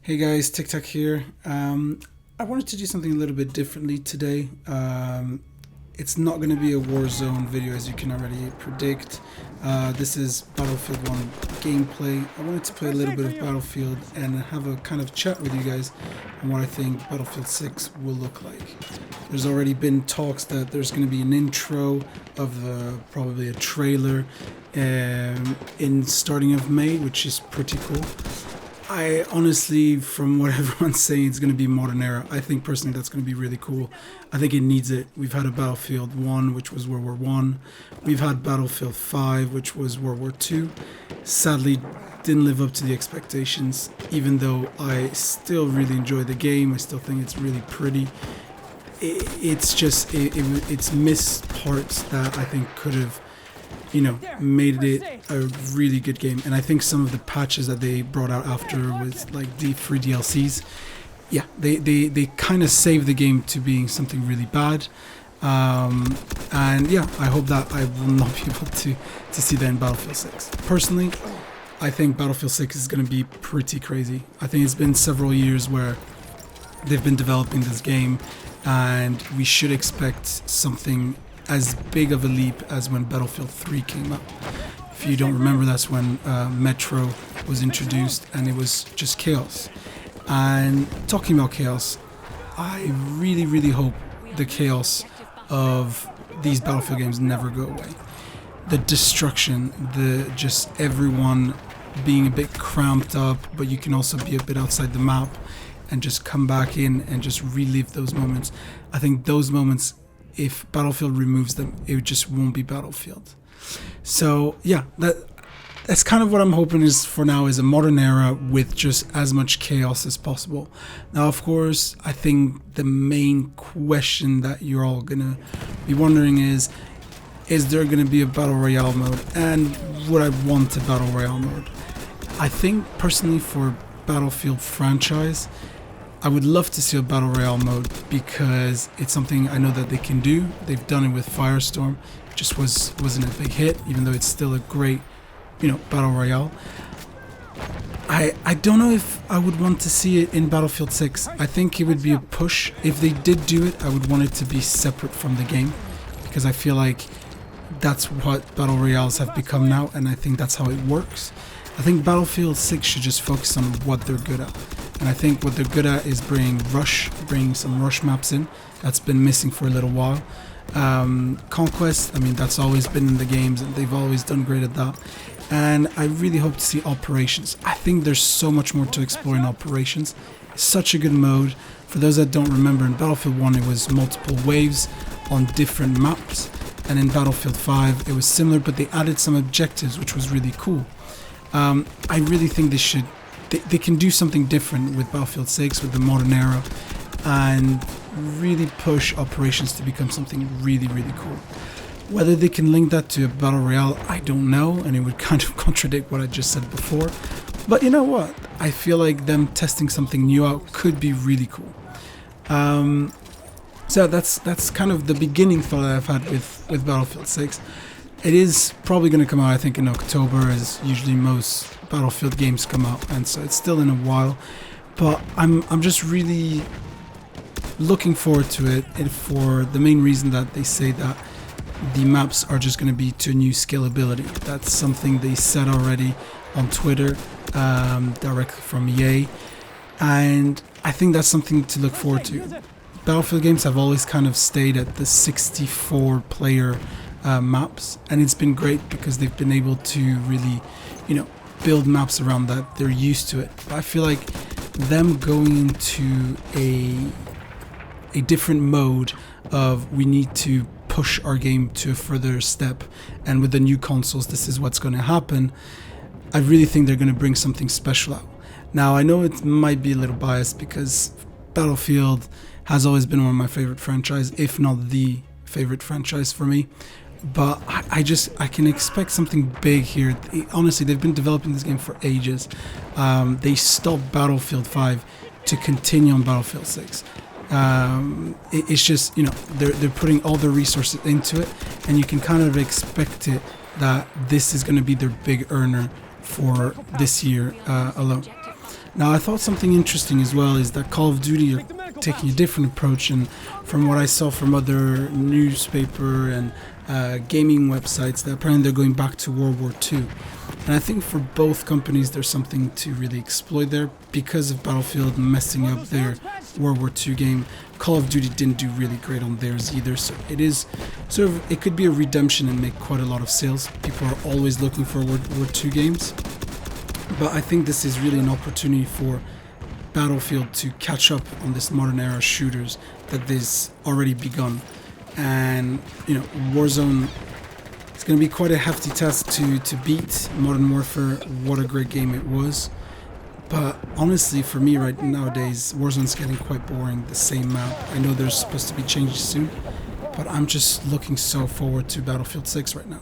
Hey guys, TikTok here. I wanted to do something a little bit differently today. It's not going to be a Warzone video, as you can already predict. This is Battlefield 1 gameplay. I wanted to play a little bit of Battlefield and have a kind of chat with you guys on what I think Battlefield 6 will look like. There's already been talks that there's going to be an intro of probably a trailer in starting of May, which is pretty cool. I honestly, from what everyone's saying, it's going to be modern era. I think personally that's going to be really cool. I think it needs it. We've had a Battlefield 1, which was World War 1. We've had Battlefield 5, which was World War 2. Sadly, didn't live up to the expectations, even though I still really enjoy the game. I still think it's really pretty. It's missed parts that I think could have made it a really good game. And I think some of the patches that they brought out after with like the free DLCs, yeah, they kind of saved the game to being something really bad. And yeah, I hope that I will not be able to see that in Battlefield 6. Personally, I think Battlefield 6 is going to be pretty crazy. I think it's been several years where they've been developing this game, and we should expect something as big of a leap as when Battlefield 3 came out. If you don't remember, that's when Metro was introduced and it was just chaos. And talking about chaos, I really hope the chaos of these Battlefield games never go away. The destruction, the just everyone being a bit cramped up, but you can also be a bit outside the map and just come back in and just relive those moments. I think those moments, if Battlefield removes them, it just won't be Battlefield. So yeah, that's kind of what I'm hoping is for now, is a modern era with just as much chaos as possible. Now, of course, I think the main question that you're all gonna be wondering is there gonna be a Battle Royale mode, and would I want a Battle Royale mode? I think personally for Battlefield franchise, I would love to see a Battle Royale mode because it's something I know that they can do. They've done it with Firestorm. It just wasn't a big hit, even though it's still a great, Battle Royale. I don't know if I would want to see it in Battlefield 6. I think it would be a push. If they did do it, I would want it to be separate from the game, because I feel like that's what Battle Royales have become now, and I think that's how it works. I think Battlefield 6 should just focus on what they're good at. And I think what they're good at is bring some rush maps in. That's been missing for a little while. Conquest, I mean, that's always been in the games, and they've always done great at that. And I really hope to see operations. I think there's so much more to explore in operations. It's such a good mode. For those that don't remember, in Battlefield 1 it was multiple waves on different maps. And in Battlefield 5 it was similar, but they added some objectives, which was really cool. I really think they can do something different with Battlefield 6, with the modern era, and really push operations to become something really cool. Whether they can link that to a Battle Royale, I don't know, and it would kind of contradict what I just said before. But you know what? I feel like them testing something new out could be really cool. So that's kind of the beginning thought that I've had with Battlefield 6. It is probably going to come out, I think, in October, as usually most Battlefield games come out, and so it's still in a while. But I'm just really looking forward to it, and for the main reason that they say that the maps are just going to be to new scalability. That's something they said already on Twitter, directly from EA, and I think that's something to look forward to. Battlefield games have always kind of stayed at the 64 player maps, and it's been great because they've been able to really build maps around that. They're used to it. But I feel like them going into a different mode of we need to push our game to a further step, and with the new consoles this is what's going to happen. I really think they're going to bring something special out. Now, I know it might be a little biased because Battlefield has always been one of my favorite franchise, if not the favorite franchise for me. But I can expect something big here. Honestly, they've been developing this game for ages. They stopped Battlefield 5 to continue on Battlefield 6. It's just, they're putting all their resources into it, and you can kind of expect it that this is going to be their big earner for this year alone. Now, I thought something interesting as well is that Call of Duty are taking a different approach, and from what I saw from other newspaper and gaming websites, that apparently they're going back to World War II. And I think for both companies there's something to really exploit there. Because of Battlefield messing up their World War II game, Call of Duty didn't do really great on theirs either, so it is sort of, it could be a redemption and make quite a lot of sales. People are always looking for World War II games, but I think this is really an opportunity for Battlefield to catch up on this modern era shooters that this already begun. And you know, Warzone, it's going to be quite a hefty task to beat Modern Warfare. What a great game it was. But honestly, for me right nowadays, Warzone's getting quite boring, the same map. I know there's supposed to be changes soon, but I'm just looking so forward to Battlefield 6 right now.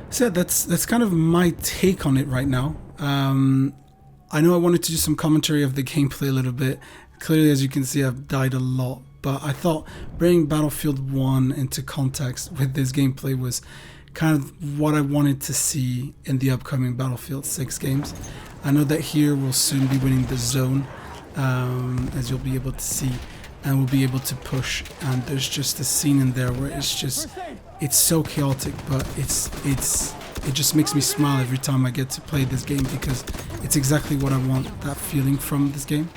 So yeah, that's kind of my take on it right now. I know I wanted to do some commentary of the gameplay a little bit. Clearly, as you can see, I've died a lot, but I thought bringing Battlefield 1 into context with this gameplay was kind of what I wanted to see in the upcoming Battlefield 6 games. I know that here we'll soon be winning the zone, as you'll be able to see, and we'll be able to push. And there's just a scene in there where it's so chaotic, but it just makes me smile every time I get to play this game, because it's exactly what I want, that feeling from this game.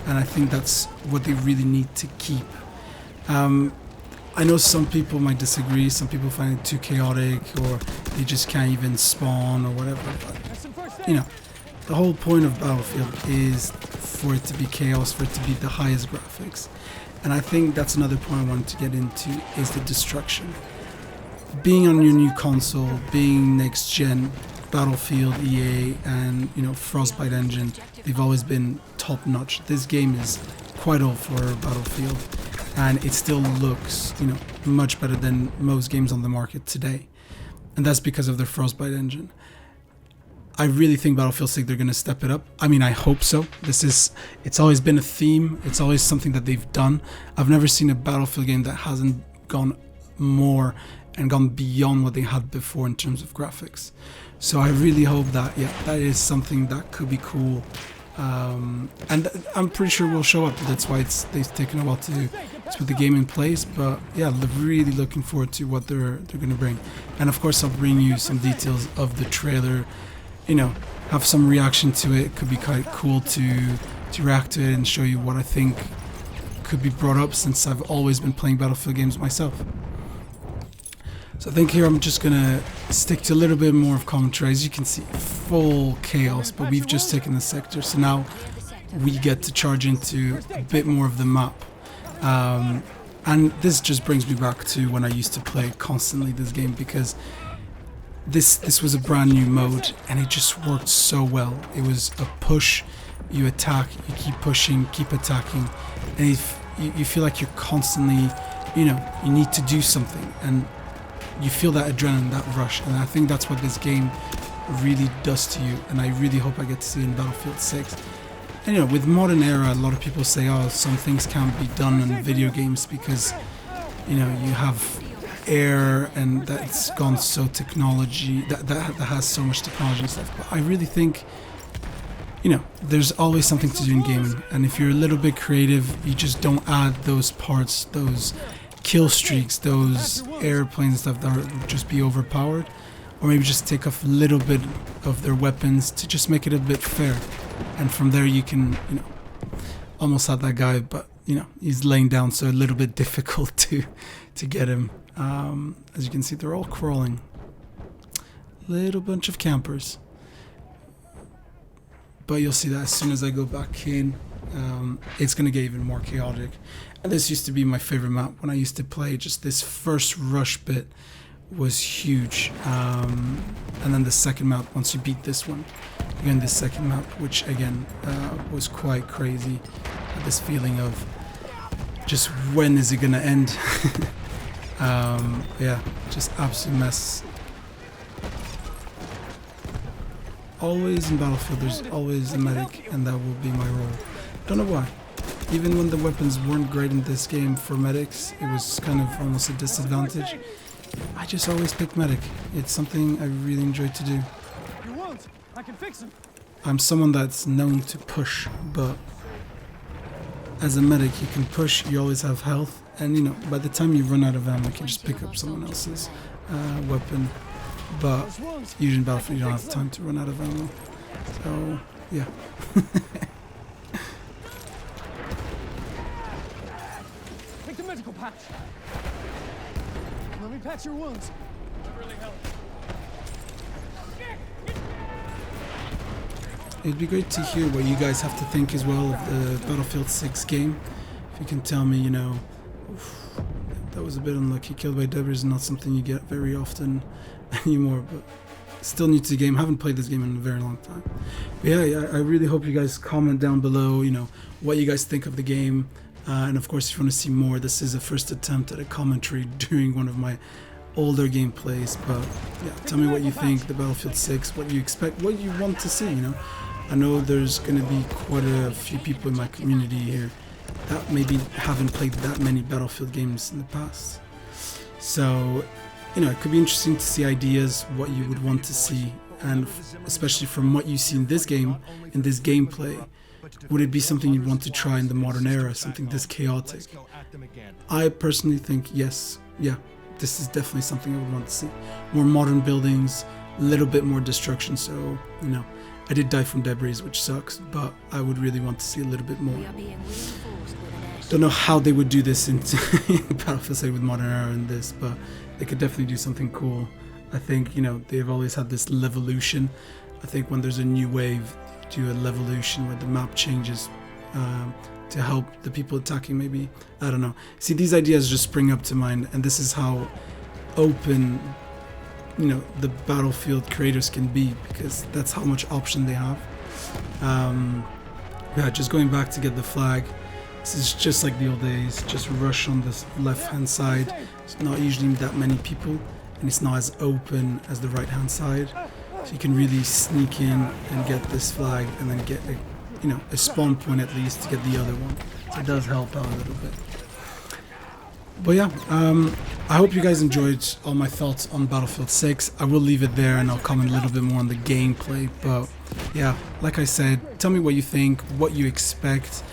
And I think that's what they really need to keep. I know some people might disagree, some people find it too chaotic, or they just can't even spawn or whatever, but you know, the whole point of Battlefield is for it to be chaos, for it to be the highest graphics. And I think that's another point I wanted to get into, is the destruction. Being on your new console, being next gen, Battlefield, EA, and you know, Frostbite engine, they've always been top notch. This game is quite old for Battlefield, and it still looks, you know, much better than most games on the market today. And that's because of their Frostbite engine. I really think Battlefield 6, they're going to step it up. I mean, I hope so. It's always been a theme. It's always something that they've done. I've never seen a Battlefield game that hasn't gone more and gone beyond what they had before in terms of graphics. So I really hope that, yeah, that is something that could be cool. And I'm pretty sure will show up. That's why they've taken a while to put the game in place. But yeah, really looking forward to what they're going to bring. And of course, I'll bring you some details of the trailer. You know, have some reaction to it. It could be quite cool to react to it and show you what I think could be brought up, since I've always been playing Battlefield games myself. So I think here I'm just gonna stick to a little bit more of commentary. As you can see, full chaos, but we've just taken the sector, so now we get to charge into a bit more of the map. And this just brings me back to when I used to play constantly this game, because this was a brand new mode and it just worked so well. It was a push, you attack, you keep pushing, keep attacking, and if you feel like you're constantly, you know, you need to do something, and you feel that adrenaline, that rush. And I think that's what this game really does to you, and I really hope I get to see it in Battlefield 6. And you know, with modern era, a lot of people say, oh, some things can't be done in video games because, you know, you have air and that's gone so technology, that has so much technology and stuff. But I really think, you know, there's always something to do in gaming, and if you're a little bit creative, you just don't add those parts, those kill streaks, those airplanes and stuff that would just be overpowered, or maybe just take off a little bit of their weapons to just make it a bit fair. And from there you can, you know, almost had that guy, but you know, he's laying down, so a little bit difficult to get him. As you can see, they're all crawling, little bunch of campers, but you'll see that as soon as I go back in, it's gonna get even more chaotic. And this used to be my favorite map when I used to play. Just this first rush bit was huge, and then the second map, once you beat this one, again this second map, which again was quite crazy. This feeling of just when is it gonna end. Yeah, just absolute mess. Always in Battlefield there's always a medic, and that will be my role. Don't know why. Even when the weapons weren't great in this game for medics, it was kind of almost a disadvantage. I just always pick medic. It's something I really enjoy to do. You won't. I can fix him. I'm someone that's known to push, but as a medic you can push, you always have health, and you know, by the time you run out of ammo you can just pick up someone else's weapon, but usually in Battlefield you don't have time to run out of ammo, so yeah. Take the medical patch. Let me patch your wounds. That really helps. It'd be great to hear what you guys have to think as well of the Battlefield 6 game. If you can tell me, you know, oof, that was a bit unlucky. Killed by debris is not something you get very often anymore, but still new to the game. Haven't played this game in a very long time. But yeah, I really hope you guys comment down below, you know, what you guys think of the game. And of course, if you want to see more, this is a first attempt at a commentary during one of my older gameplays. But yeah, tell me what you think, the Battlefield 6, what you expect, what you want to see, you know. I know there's going to be quite a few people in my community here that maybe haven't played that many Battlefield games in the past. So, you know, it could be interesting to see ideas, what you would want to see, and especially from what you see in this game, in this gameplay, would it be something you'd want to try in the modern era, something this chaotic? I personally think yes, yeah, this is definitely something I would want to see. More modern buildings, a little bit more destruction, so, you know, I did die from debris, which sucks, but I would really want to see a little bit more. Don't know how they would do this in Battlefield 6 with modern era and this, but they could definitely do something cool. I think, you know, they've always had this levolution. I think when there's a new wave, do a levolution where the map changes to help the people attacking, maybe. I don't know. See, these ideas just spring up to mind, and this is how open, you know, the Battlefield creators can be, because that's how much option they have. Yeah, just going back to get the flag. This is just like the old days, just rush on this left hand side. It's not usually that many people, and it's not as open as the right hand side. So you can really sneak in and get this flag, and then get a, you know, a spawn point at least to get the other one. So it does help out a little bit. But yeah, I hope you guys enjoyed all my thoughts on Battlefield 6. I will leave it there and I'll comment a little bit more on the gameplay. But yeah, like I said, tell me what you think, what you expect,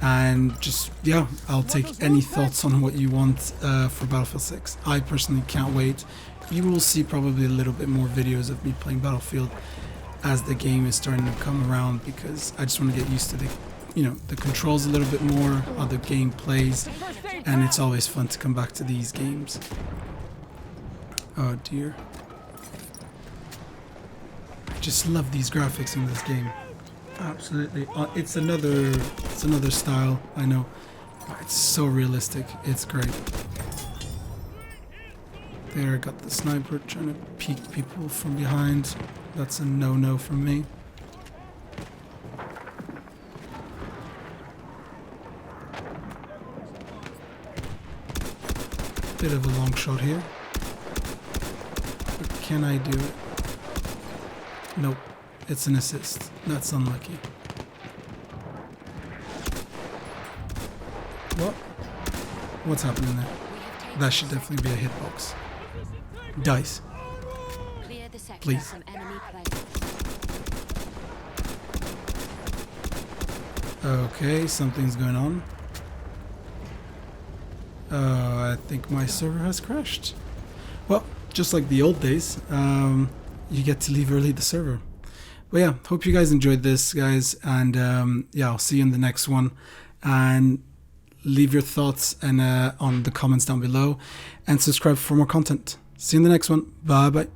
and just, yeah, I'll take any thoughts on what you want for Battlefield 6. I personally can't wait. You will see probably a little bit more videos of me playing Battlefield as the game is starting to come around, because I just want to get used to the, you know, the controls a little bit more, other gameplays, and it's always fun to come back to these games. Oh dear. I just love these graphics in this game. Absolutely. It's another style, I know. It's so realistic. It's great. There, I got the sniper trying to peek people from behind. That's a no-no from me. Bit of a long shot here. But can I do it? Nope. It's an assist. That's unlucky. What? What's happening there? That should definitely be a hitbox. Dice. Please. Okay, something's going on. I think my server has crashed. Well, just like the old days, you get to leave early the server. But yeah, hope you guys enjoyed this, guys, and yeah, I'll see you in the next one. And leave your thoughts and on the comments down below, and subscribe for more content. See you in the next one. Bye bye.